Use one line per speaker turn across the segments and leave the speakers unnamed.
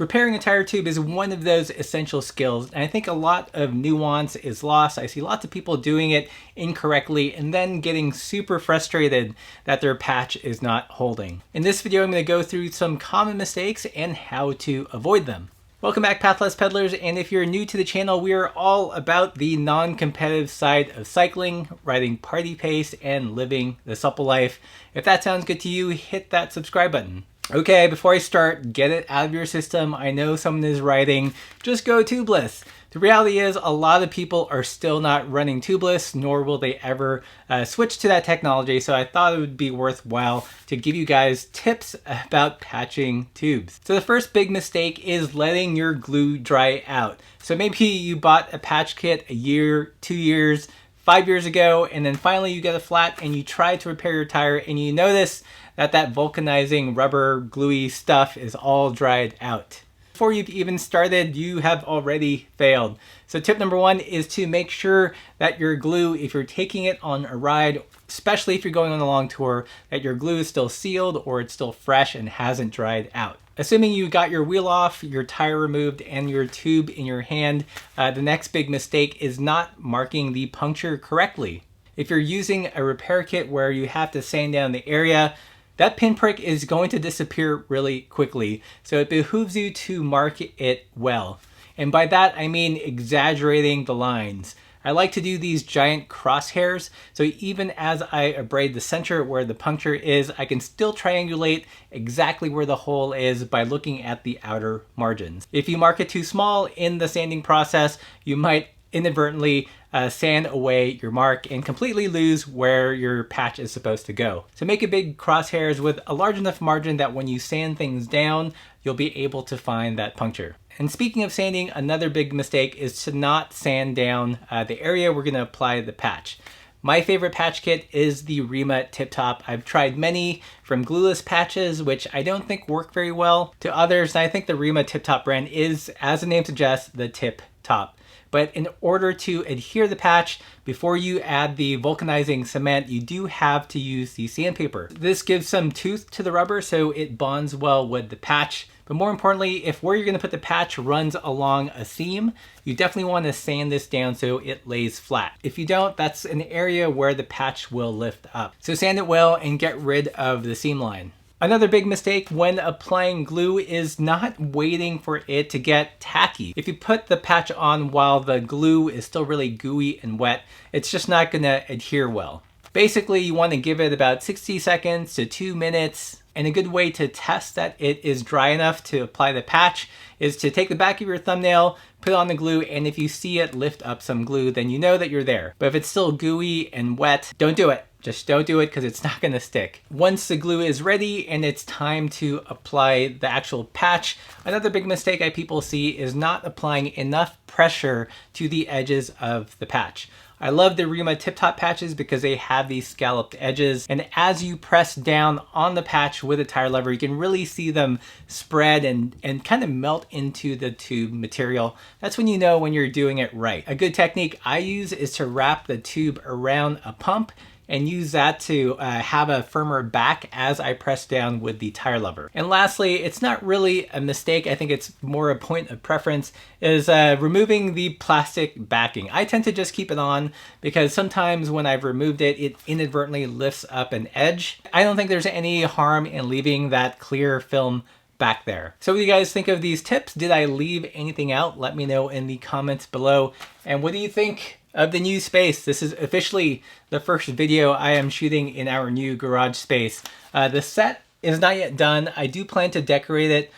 Repairing a tire tube is one of those essential skills, and I think a lot of nuance is lost. I see lots of people doing it incorrectly and then getting super frustrated that their patch is not holding. In this video, I'm going to go through some common mistakes and how to avoid them. Welcome back, Pathless Peddlers, and if you're new to the channel, we are all about the non-competitive side of cycling, riding party pace, and living the supple life. If that sounds good to you, hit that subscribe button. Okay, before I start, get it out of your system. I know someone is writing, just go tubeless. The reality is a lot of people are still not running tubeless, nor will they ever switch to that technology. So I thought it would be worthwhile to give you guys tips about patching tubes. So the first big mistake is letting your glue dry out. So maybe you bought a patch kit a year, 2 years, 5 years ago, and then finally you get a flat and you try to repair your tire and you notice that vulcanizing rubber gluey stuff is all dried out. Before you've even started, you have already failed. So tip number one is to make sure that your glue, if you're taking it on a ride, especially if you're going on a long tour, that your glue is still sealed or it's still fresh and hasn't dried out. Assuming you got your wheel off, your tire removed, and your tube in your hand, the next big mistake is not marking the puncture correctly. If you're using a repair kit where you have to sand down the area, that pinprick is going to disappear really quickly, so it behooves you to mark it well. And by that, I mean exaggerating the lines. I like to do these giant crosshairs, so even as I abrade the center where the puncture is, I can still triangulate exactly where the hole is by looking at the outer margins. If you mark it too small in the sanding process, you might inadvertently sand away your mark and completely lose where your patch is supposed to go. So make a big crosshairs with a large enough margin that when you sand things down, you'll be able to find that puncture. And speaking of sanding, another big mistake is to not sand down the area we're going to apply the patch. My favorite patch kit is the Rima Tip Top. I've tried many, from glueless patches, which I don't think work very well, to others, and I think the Rima Tip Top brand is, as the name suggests, the tip top. But in order to adhere the patch, before you add the vulcanizing cement, you do have to use the sandpaper. This gives some tooth to the rubber so it bonds well with the patch. But more importantly, if where you're going to put the patch runs along a seam, you definitely want to sand this down so it lays flat. If you don't, that's an area where the patch will lift up. So sand it well and get rid of the seam line. Another big mistake when applying glue is not waiting for it to get tacky. If you put the patch on while the glue is still really gooey and wet, it's just not going to adhere well. Basically, you want to give it about 60 seconds to 2 minutes, and a good way to test that it is dry enough to apply the patch is to take the back of your thumbnail, put on the glue, and if you see it lift up some glue, then you know that you're there. But if it's still gooey and wet, don't do it. Just don't do it because it's not going to stick. Once the glue is ready and it's time to apply the actual patch, another big mistake people see is not applying enough pressure to the edges of the patch. I love the Rima Tip Top patches because they have these scalloped edges, and as you press down on the patch with a tire lever, you can really see them spread and kind of melt into the tube material. That's when you know when you're doing it right. A good technique I use is to wrap the tube around a pump and use that to have a firmer back as I press down with the tire lever. And lastly, it's not really a mistake, I think it's more a point of preference, is removing the plastic backing. I tend to just keep it on because sometimes when I've removed it, it inadvertently lifts up an edge. I don't think there's any harm in leaving that clear film back there. So what do you guys think of these tips? Did I leave anything out? Let me know in the comments below. And what do you think of the new space? This is officially the first video I am shooting in our new garage space. The set is not yet done. I do plan to decorate it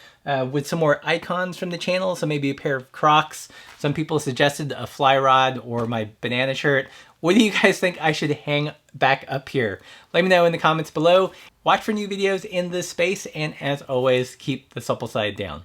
with some more icons from the channel, so maybe a pair of Crocs. Some people suggested a fly rod or my banana shirt. What do you guys think I should hang back up here? Let me know in the comments below. Watch for new videos in this space, and as always, keep the supple side down.